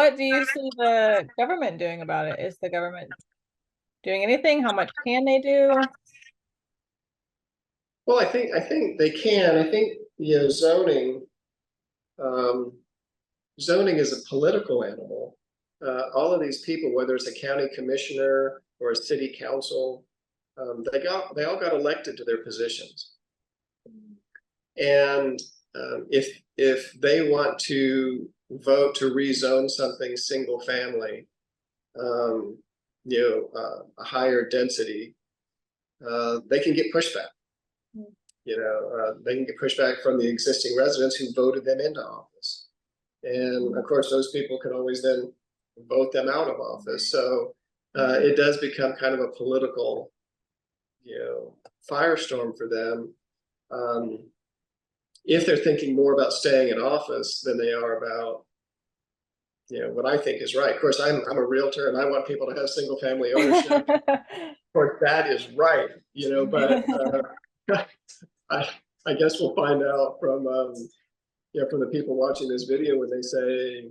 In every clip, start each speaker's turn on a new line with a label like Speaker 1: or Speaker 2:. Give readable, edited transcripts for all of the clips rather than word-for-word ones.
Speaker 1: what do you see the government doing about it? Is the government doing anything? How much can they do?
Speaker 2: Well, I think they can. I think, um, zoning is a political animal. All of these people, whether it's a county commissioner or a city council, they all got elected to their positions. And if they want to vote to rezone something single family, a higher density, they can get pushback. They can get pushback from the existing residents who voted them into office. And of course, those people can always then vote them out of office. So it does become kind of a political, firestorm for them. If they're thinking more about staying in office than they are about, what I think is right. Of course, I'm a realtor and I want people to have single family ownership. Of course, that is right, but I guess we'll find out from the people watching this video when they say,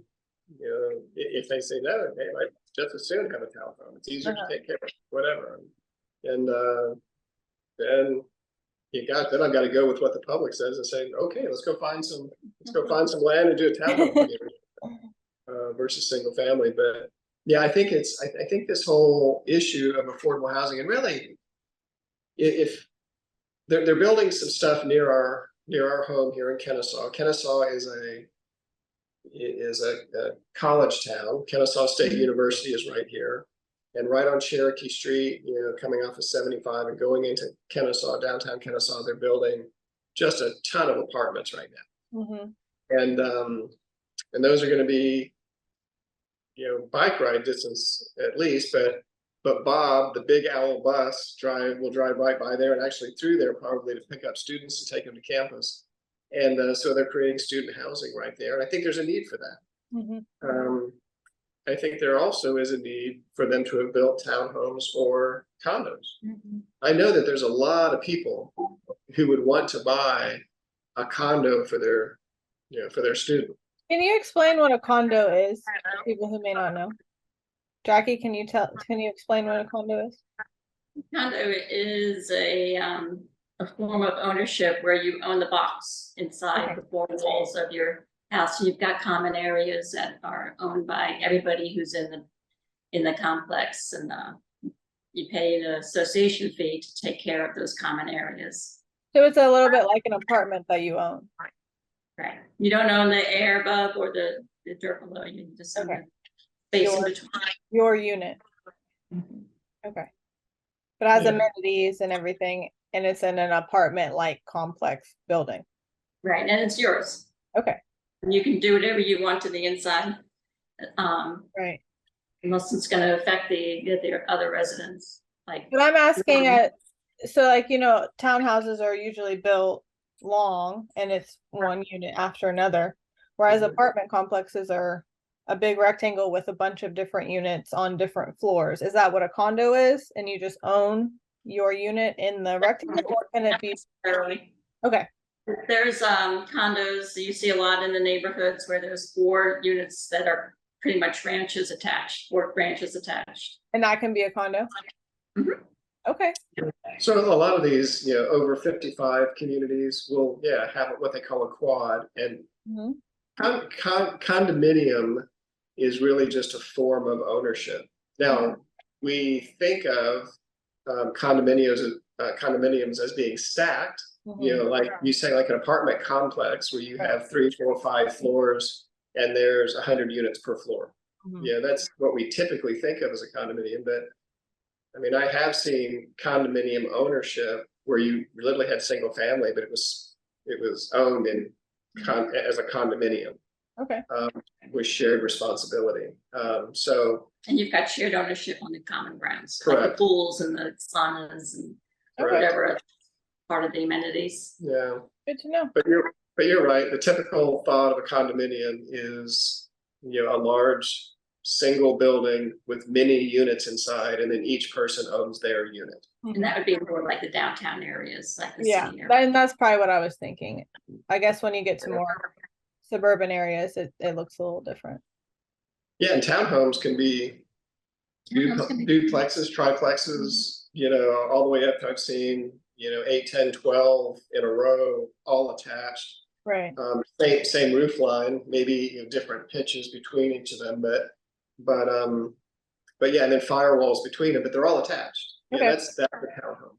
Speaker 2: if they say no, hey, I just as soon have a townhome. It's easier to take care of, whatever. And then then I've got to go with what the public says and say, okay, let's go find some land and do a townhome versus single family. But yeah, I think this whole issue of affordable housing, and really, if they're building some stuff near our home here in Kennesaw. Kennesaw is a college town. Kennesaw State University is right here, and right on Cherokee Street, coming off of 75 and going into Kennesaw, downtown Kennesaw, they're building just a ton of apartments right now.
Speaker 1: Mm-hmm.
Speaker 2: And those are going to be, bike ride distance at least, but Bob, the Big Owl bus will drive right by there and actually through there probably to pick up students to take them to campus. And so they're creating student housing right there. And I think there's a need for that.
Speaker 1: Mm-hmm.
Speaker 2: I think there also is a need for them to have built townhomes or condos.
Speaker 1: Mm-hmm.
Speaker 2: I know that there's a lot of people who would want to buy a condo for their student.
Speaker 1: Can you explain what a condo is for people who may not know? Jackie, can you explain what a condo is?
Speaker 3: Condo is a form of ownership where you own the box inside the four walls of your house. You've got common areas that are owned by everybody who's in the complex, and you pay an association fee to take care of those common areas.
Speaker 1: So it's a little bit like an apartment that you own.
Speaker 3: Right. You don't own the air above or the dirt below. You just own the space in between.
Speaker 1: Your unit.
Speaker 3: Mm-hmm.
Speaker 1: Okay. But it has amenities and everything, and it's in an apartment-like complex building.
Speaker 3: Right, and it's yours.
Speaker 1: Okay.
Speaker 3: And you can do whatever you want to the inside.
Speaker 1: Right.
Speaker 3: Unless it's going to affect the other residents.
Speaker 1: But I'm asking so townhouses are usually built long and it's one unit after another, whereas apartment complexes are a big rectangle with a bunch of different units on different floors. Is that what a condo is? And you just own your unit in the rectangle, or can it be? Okay.
Speaker 3: There's condos you see a lot in the neighborhoods where there's 4 units that are pretty much ranches attached, 4 branches attached.
Speaker 1: And that can be a condo?
Speaker 3: Mm-hmm.
Speaker 1: Okay.
Speaker 2: So a lot of these, over 55 communities will, have what they call a quad, and condominium is really just a form of ownership. Now, we think of condominiums as being stacked, like you say, like an apartment complex where you have 3, 4, 5 floors and there's 100 units per floor. That's what we typically think of as a condominium. But I mean, I have seen condominium ownership where you literally had single family, but it was owned as a condominium.
Speaker 1: Okay.
Speaker 2: With shared responsibility.
Speaker 3: And you've got shared ownership on the common grounds,
Speaker 2: correct.
Speaker 3: Like the pools and the saunas and whatever part of the amenities.
Speaker 2: Yeah.
Speaker 1: Good to know.
Speaker 2: But you're right. The typical thought of a condominium is, a large single building with many units inside, and then each person owns their unit.
Speaker 3: And that would be more like the downtown areas, like the city area.
Speaker 1: And that's probably what I was thinking. I guess when you get to more suburban areas, it looks a little different.
Speaker 2: Yeah, and townhomes can be
Speaker 3: Townhomes can be-
Speaker 2: duplexes, triplexes, you know, all the way up. I've seen, you know, 8, 10, 12 in a row, all attached.
Speaker 1: Right.
Speaker 2: Same roof line, maybe, you know, different pitches between each of them, but yeah, and then firewalls between them, but they're all attached. Yeah,
Speaker 1: Okay.
Speaker 2: that's the townhome.